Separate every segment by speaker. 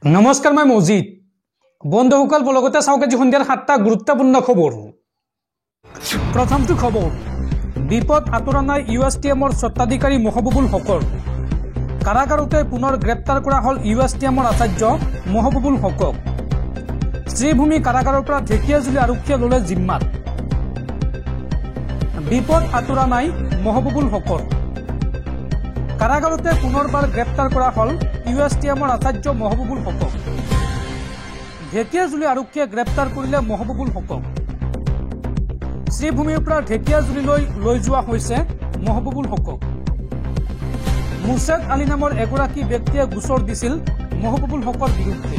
Speaker 1: নমস্কাৰ, মই মজিদ। বন্ধুসকল, বলগতে চাওক আজি সন্ধিয়াৰ 7টা গুৰুত্বপূৰ্ণ খবৰ। প্ৰথমটো খবৰ, বিপদ আঁতৰা নাই USTMৰ স্বত্বাধিকাৰী মহবুবুল হকৰ। কাৰাগাৰতে পুনৰ গ্ৰেপ্তাৰ কৰা হ'ল USTMৰ আচাৰ্য মহবুবুল হকক। শ্ৰীভূমি কাৰাগাৰৰ পৰা ঢেকিয়াজুলি আৰক্ষীয়ে ল'লে জিম্মাত। বিপদ আঁতৰা নাই মহবুবুল হকৰ। কাৰাগাৰতে পুনৰবাৰ গ্ৰেপ্তাৰ কৰা হ'ল USTMৰ আচাৰ্য মহবুবুল হকক। ঢেকিয়াজুলি আৰক্ষীয়ে গ্ৰেপ্তাৰ কৰিলে মহবুবুল হকক। শ্ৰীভূমিৰ পৰা ঢেকিয়াজুলিলৈ লৈ যোৱা হৈছে মহবুবুল হকক। মুছেদ আলী নামৰ এগৰাকী ব্যক্তিয়ে গোচৰ দিছিল মহবুবুল হকৰ বিৰুদ্ধে,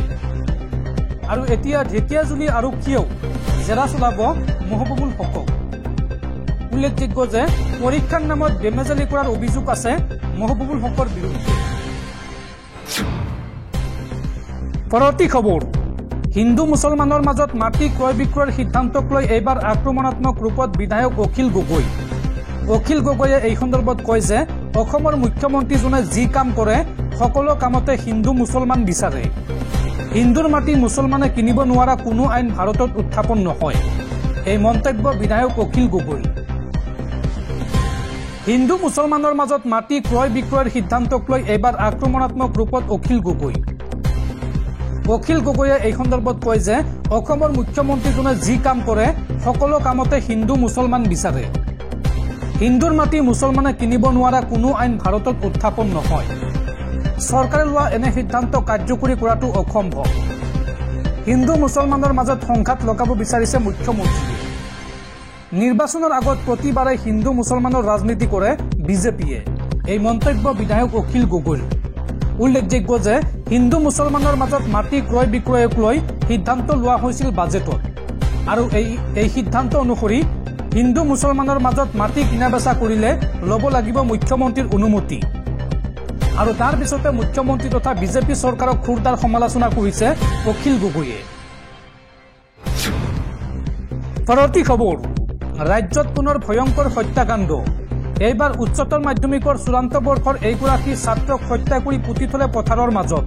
Speaker 1: আৰু এতিয়া ঢেকিয়াজুলি আৰক্ষীয়েও জেৰা চলাব মহবুবুল হকক। উল্লেখযোগ্য যে পৰীক্ষাৰ নামত বেমেজালি কৰাৰ অভিযোগ আছে মহবুবুল হকৰ বিৰুদ্ধে। পৰৱৰ্তী খবৰ, হিন্দু মুছলমানৰ মাজত মাটি ক্ৰয় বিক্ৰয়ৰ সিদ্ধান্তক লৈ এইবাৰ আক্ৰমণাত্মক ৰূপত বিধায়ক অখিল গগৈ। অখিল গগৈয়ে এই সন্দৰ্ভত কয় যে অসমৰ মুখ্যমন্ত্ৰীজনে যি কাম কৰে সকলো কামতে হিন্দু মুছলমান বিচাৰে। হিন্দুৰ মাটি মুছলমানে কিনিব নোৱাৰা কোনো আইন ভাৰতত উত্থাপন নহয়। এই মন্তব্য বিধায়ক অখিল গগৈ। হিন্দু মুছলমানৰ মাজত মাটি ক্ৰয় বিক্ৰয়ৰ সিদ্ধান্তক লৈ এইবাৰ আক্ৰমণাত্মক ৰূপত অখিল গগৈ। অখিল গগৈয়ে এই সন্দৰ্ভত কয় যে অসমৰ মুখ্যমন্ত্ৰীজনে যি কাম কৰে সকলো কামতে হিন্দু মুছলমান বিচাৰে। হিন্দুৰ মাটি মুছলমানে কিনিব নোৱাৰা কোনো আইন ভাৰতত উত্থাপন নহয়। চৰকাৰে লোৱা এনে সিদ্ধান্ত কাৰ্যকৰী কৰাটো অসম্ভৱ। হিন্দু মুছলমানৰ মাজত সংঘাত লগাব বিচাৰিছে মুখ্যমন্ত্ৰীয়ে। নিৰ্বাচনৰ আগত প্ৰতিবাৰে হিন্দু মুছলমানৰ ৰাজনীতি কৰে বিজেপিয়ে। এই মন্তব্য বিধায়ক অখিল গগৈৰ। উল্লেখযোগ্য যে হিন্দু মুছলমানৰ মাজত মাটি ক্ৰয় বিক্ৰয়ক লৈ সিদ্ধান্ত লোৱা হৈছিল বাজেটত, আৰু এই সিদ্ধান্ত অনুসৰি হিন্দু মুছলমানৰ মাজত মাটি কিনা বেচা কৰিলে ল'ব লাগিব মুখ্যমন্ত্ৰীৰ অনুমতি। আৰু তাৰ পিছতে মুখ্যমন্ত্ৰী তথা বিজেপি চৰকাৰক খুৰদাৰ সমালোচনা কৰিছে অখিল গগৈয়ে। পৰৱৰ্তী খবৰ, ৰাজ্যত পুনৰ ভয়ংকৰ হত্যাকাণ্ড। এইবাৰ উচ্চতৰ মাধ্যমিকৰ চূড়ান্ত বৰ্ষৰ এইগৰাকী ছাত্ৰক হত্যা কৰি পুতি থলে পথাৰৰ মাজত।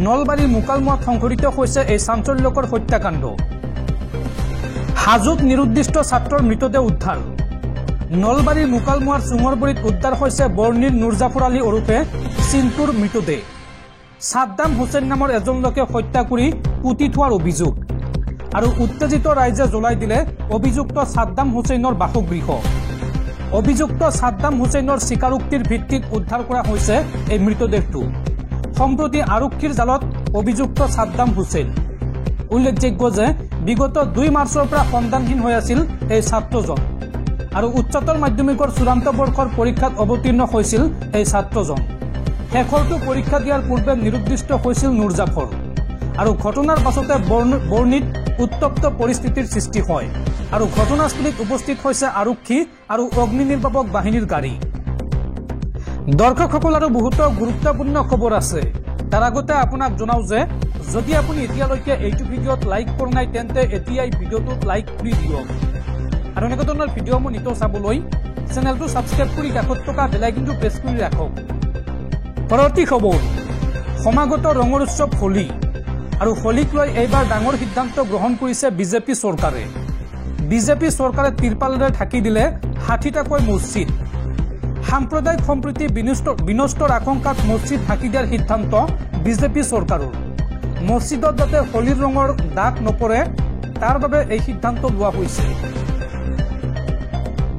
Speaker 1: নলবাৰীৰ মোকালমোৱাত সংঘটিত হৈছে এই চাঞ্চল্যকৰ হত্যাকাণ্ড। হাজোত নিৰুদ্দিষ্ট ছাত্ৰৰ মৃতদেহ উদ্ধাৰ। নলবাৰীৰ মোকালমোৱাৰ চুঙৰবৰীত উদ্ধাৰ হৈছে বৰ্ণিৰ নুৰজাফৰ আলী ওৰফে চিন্তুৰ মৃতদেহ। ছাদ্দাম হুছেইন নামৰ এজন লোকে হত্যা কৰি পুতি থোৱাৰ অভিযোগ, আৰু উত্তেজিত ৰাইজে জ্বলাই দিলে অভিযুক্ত ছাদ্দাম হুছেইনৰ বাসগৃহ। অভিযুক্ত ছাদ্দাম হুছেইনৰ স্বীকাৰোক্তিৰ ভিত্তিত উদ্ধাৰ কৰা হৈছে এই মৃতদেহটো। সম্প্ৰতি আৰক্ষীৰ জালত অভিযুক্ত ছাদ্দাম হুছেইন। উল্লেখযোগ্য যে বিগত 2 মাৰ্চৰ পৰা সন্ধানহীন হৈ আছিল এই ছাত্ৰজন, আৰু উচ্চতৰ মাধ্যমিকৰ চূড়ান্ত বৰ্ষৰ পৰীক্ষাত অৱতীৰ্ণ হৈছিল এই ছাত্ৰজন। শেষৰটো পৰীক্ষা দিয়াৰ পূৰ্বে নিৰুদ্দিষ্ট হৈছিল নুৰজাফৰ, আৰু ঘটনাৰ পাছতে বৰ্ণিত উত্তপ্ত পৰিস্থিতিৰ সৃষ্টি হয়, আৰু ঘটনাস্থলীত উপস্থিত হৈছে আৰক্ষী আৰু অগ্নি নিৰ্বাপক বাহিনীৰ গাড়ী। দৰ্শকসকল, আৰু বহুতো গুৰুত্বপূৰ্ণ খবৰ আছে। তাৰ আগতে আপোনাক জনাওঁ যে যদি আপুনি এতিয়ালৈকে এইটো ভিডিঅ'ত লাইক কৰা নাই তেন্তে এতিয়াই ভিডিঅ'টোত লাইক কৰি দিয়ক, আৰু এনেকুৱা ধৰণৰ ভিডিঅ'সমূহ নিতৌ চাবলৈ চেনেলটো ছাবস্ক্ৰাইব কৰি কাষত থকা বেল আইকনটো প্ৰেছ কৰি ৰাখক। পৰৱৰ্তী খবৰ, সমাগত ৰঙৰ উৎসৱ হোলী, আৰু হোলীক লৈ এইবাৰ ডাঙৰ সিদ্ধান্ত গ্ৰহণ কৰিছে বিজেপি চৰকাৰে। বিজেপি চৰকাৰে তিৰপালেৰে ঢাকি দিলে 60টাকৈ মছজিদ। সাম্প্ৰদায়িক সম্প্ৰীতি বিনষ্টৰ আশংকাত মছজিদ ঢাকি দিয়াৰ সিদ্ধান্ত বিজেপি চৰকাৰৰ। মছজিদত যাতে হোলীৰ ৰঙৰ দাগ নপৰে তাৰ বাবে এই সিদ্ধান্ত লোৱা হৈছে।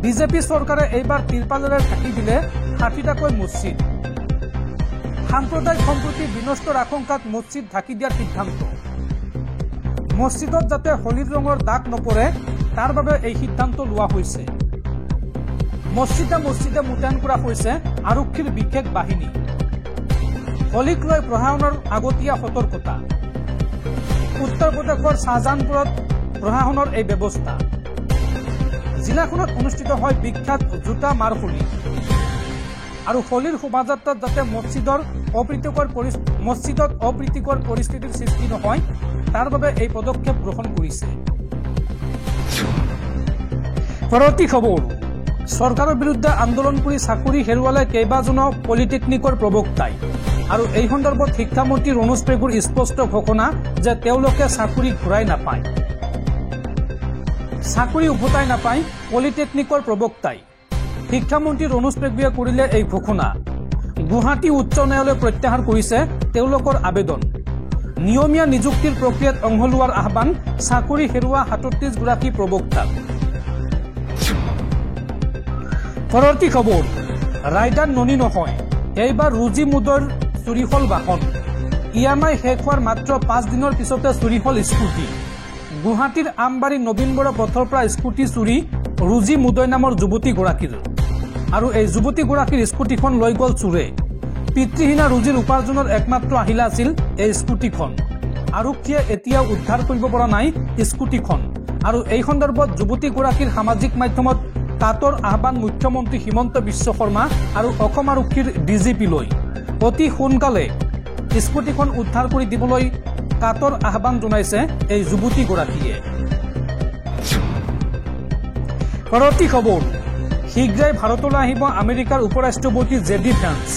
Speaker 1: বিজেপি চৰকাৰে এইবাৰ তিৰপালেৰে ঢাকি দিলে 60টাকৈ মছজিদ। সাম্প্ৰদায়িক সম্প্ৰীতি বিনষ্টৰ আশংকাত মছজিদ ঢাকি দিয়াৰ সিদ্ধান্ত। মছজিদত যাতে হোলীৰ ৰঙৰ দাগ নপৰে তাৰ বাবে এই সিদ্ধান্ত লোৱা হৈছে। মছজিদে মোতায়েন কৰা হৈছে আৰক্ষীৰ বিশেষ বাহিনী। হোলীক লৈ প্ৰশাসনৰ আগতীয়া সতৰ্কতা। উত্তৰ প্ৰদেশৰ শ্বাহজাহানপুৰত প্ৰশাসনৰ এই ব্যৱস্থা। জিলাখনত অনুষ্ঠিত হয় বিখ্যাত জোতা মাৰ হোলী, আৰু হোলীৰ শোভাযাত্ৰাত যাতে মছজিদত অপ্ৰীতিকৰ পৰিস্থিতিৰ সৃষ্টি নহয় তাৰ বাবে এই পদক্ষেপ গ্ৰহণ কৰিছে। পৰৱৰ্তী খবৰ, চৰকাৰৰ বিৰুদ্ধে আন্দোলন কৰি চাকৰি হেৰুৱালে কেইবাজনো পলিটেকনিকৰ প্ৰবক্তাই। আৰু এই সন্দৰ্ভত শিক্ষামন্ত্ৰী ৰণোজ পেগুৰ স্পষ্ট ঘোষণা যে তেওঁলোকে চাকৰি ঘূৰাই নাপায়, চাকৰি উভতাই নাপায় পলিটেকনিকৰ প্ৰবক্তাই। শিক্ষামন্ত্ৰী ৰণোজ পেগুৱে কৰিলে এই ঘোষণা। গুৱাহাটী উচ্চ ন্যায়ালয়ে প্ৰত্যাহাৰ কৰিছে তেওঁলোকৰ আবেদন। নিয়মীয়া নিযুক্তিৰ প্ৰক্ৰিয়াত অংশ লোৱাৰ আহ্বান চাকৰি হেৰুওৱা ৩৭ গৰাকী প্ৰবক্তাক। পৰৱৰ্তী খবৰ, ৰাইডাৰ ননী নহয়, এইবাৰ ৰুজি মুদৈৰ চুৰি হল বাহন। EMI শেষ হোৱাৰ মাত্ৰ 5 দিনৰ পিছতে চুৰি হল স্কুটি। গুৱাহাটীৰ আমবাৰী নবীন বৰা পথৰ পৰা স্কুটি চুৰি ৰুজি মুদৈ নামৰ যুৱতীগৰাকীৰ। আৰু এই যুৱতীগৰাকীৰ স্কুটিখন লৈ গ'ল চোৰে। পিতৃহীনা ৰুজিৰ উপাৰ্জনৰ একমাত্ৰ আহিলা আছিল এই স্কুটিখন। আৰক্ষীয়ে এতিয়াও উদ্ধাৰ কৰিব পৰা নাই স্কুটিখন। আৰু এই সন্দৰ্ভত যুৱতীগৰাকীৰ সামাজিক মাধ্যমত কাটৰ আহ্বান মুখ্যমন্ত্ৰী হিমন্ত বিশ্ব শৰ্মা আৰু অসম আৰক্ষীৰ DGP-লৈ। অতি সোনকালে স্কুটিখন উদ্ধাৰ কৰি দিবলৈ কাটৰ আহ্বান জনাইছে এই যুৱতীগৰাকীয়ে। পৰৱৰ্তী খবৰ, শীঘ্ৰেই ভাৰতলৈ আহিব আমেৰিকাৰ উপৰাষ্ট্ৰপতি JD ভেন্স।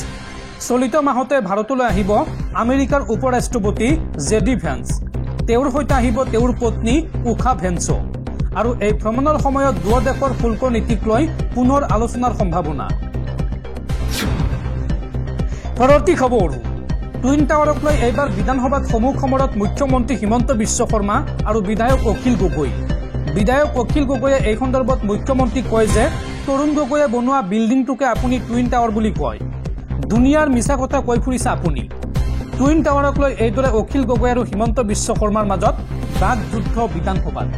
Speaker 1: চলিত মাহতে ভাৰতলৈ আহিব আমেৰিকাৰ উপৰাষ্ট্ৰপতি JD ভেন্স। তেওঁৰ সৈতে আহিব তেওঁৰ পত্নী উষা ভেন্সো। আৰু এই ভ্ৰমণৰ সময়ত দুয়ো দেশৰ শুল্ক নীতিক লৈ পুনৰ আলোচনাৰ সম্ভাৱনা। পৰৱৰ্তী খবৰ, টুইন টাৱাৰক লৈ এইবাৰ বিধানসভাত সমূহ সমৰত মুখ্যমন্ত্ৰী হিমন্ত বিশ্ব শৰ্মা আৰু বিধায়ক অখিল গগৈ। বিধায়ক অখিল গগৈয়ে এই সন্দৰ্ভত মুখ্যমন্ত্ৰীক কয় যে তৰুণ গগৈয়ে বনোৱা বিল্ডিংটোকে আপুনি টুইন টাৱাৰ বুলি কয়। দুনিয়াৰ মিছা কথা কৈ ফুৰিছে আপুনি। টুইন টাৱাৰক লৈ এইদৰে অখিল গগৈ আৰু হিমন্ত বিশ্ব শৰ্মাৰ মাজত বাক যুদ্ধ বিধানসভাত।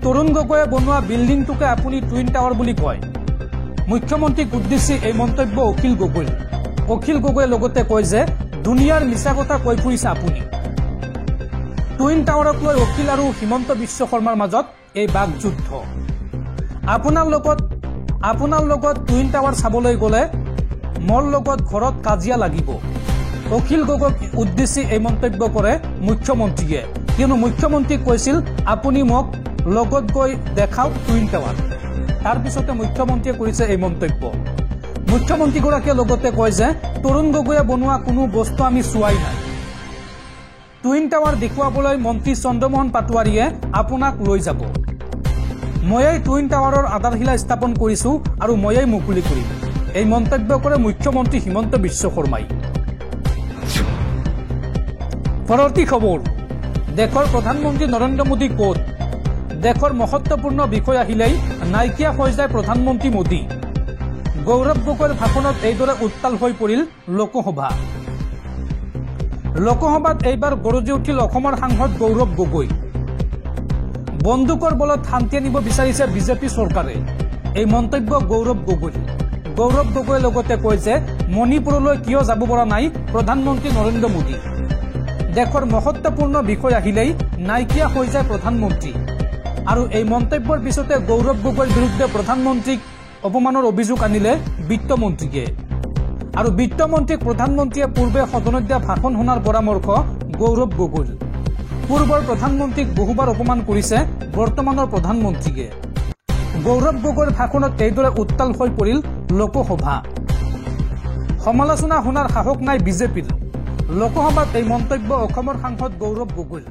Speaker 1: তৰুণ গগৈয়ে বনোৱা বিল্ডিংটোকে আপুনি টুইন টাৱাৰ বুলি কয়। মুখ্যমন্ত্ৰীক উদ্দেশ্যি এই মন্তব্য অখিল গগৈৰ। অখিল গগৈয়ে লগতে কয় যে দুনিয়াৰ মিছা কথা কৈ ফুৰিছে আপুনি। টুইন টাৱাৰক লৈ অখিল আৰু হিমন্ত বিশ্ব শৰ্মাৰ মাজত এই বাক যুদ্ধ। আপোনাৰ লগত টুইন টাৱাৰ চাবলৈ গ'লে মোৰ লগত ঘৰত কাজিয়া লাগিব। অখিল গগৈক উদ্দেশ্যি এই মন্তব্য কৰে মুখ্যমন্ত্ৰীয়ে। কিয়নো মুখ্যমন্ত্ৰীক কৈছিল আপুনি মোক লগত গৈ দেখাওক টুইন টাৱাৰ। তাৰ পিছতে মুখ্যমন্ত্ৰীয়ে কৰিছে এই মন্তব্য। মুখ্যমন্ত্ৰীগৰাকীয়ে লগতে কয় যে তৰুণ গগৈয়ে বনোৱা কোনো বস্তু আমি চোৱাই নাই। টুইন টাৱাৰ দেখুৱাবলৈ মন্ত্ৰী চন্দ্ৰমোহন পাটোৱাৰীয়ে আপোনাক লৈ যাব। ময়েই টুইন টাৱাৰৰ আধাৰশিলা স্থাপন কৰিছো আৰু ময়েই মুকলি কৰিম। এই মন্তব্য কৰে মুখ্যমন্ত্ৰী হিমন্ত বিশ্ব শৰ্মাই। পৰৱৰ্তী খবৰ, দেশৰ প্ৰধানমন্ত্ৰী নৰেন্দ্ৰ মোদী ক'ত? দেশৰ মহত্বপূৰ্ণ বিষয় আহিলেই নাইকিয়া হৈ যায় প্ৰধানমন্ত্ৰী মোদী। গৌৰৱ গগৈৰ ভাষণত এইদৰে উত্তাল হৈ পৰিল লোকসভা। লোকসভাত এইবাৰ গৰজি উঠিল অসমৰ সাংসদ গৌৰৱ গগৈ। বন্দুকৰ বলত শান্তি আনিব বিচাৰিছে বিজেপি চৰকাৰে। এই মন্তব্য গৌৰৱ গগৈৰ। গৌৰৱ গগৈয়ে লগতে কয় যে মণিপুৰলৈ কিয় যাব পৰা নাই প্ৰধানমন্ত্ৰী নৰেন্দ্ৰ মোদী। দেশৰ মহত্বপূৰ্ণ বিষয় আহিলেই নাইকিয়া হৈ যায় প্ৰধানমন্ত্ৰী। আৰু এই মন্তব্যৰ পিছতে গৌৰৱ গগৈৰ বিৰুদ্ধে প্ৰধানমন্ত্ৰীক অপমানৰ অভিযোগ আনিলে বিত্তমন্ত্ৰীকে। আৰু বিত্তমন্ত্ৰীক প্ৰধানমন্ত্ৰীয়ে পূৰ্বে সদনত দিয়া ভাষণ শুনাৰ পৰামৰ্শ গৌৰৱ গগৈৰ। পূৰ্বৰ প্ৰধানমন্ত্ৰীক বহুবাৰ অপমান কৰিছে বৰ্তমানৰ প্ৰধানমন্ত্ৰীকে। গৌৰৱ গগৈৰ ভাষণত এইদৰে উত্তাল হৈ পৰিল লোকসভা। সমালোচনা শুনাৰ সাহস নাই বিজেপিৰ। লোকসভাত এই মন্তব্য অসমৰ সাংসদ গৌৰৱ গগৈৰ।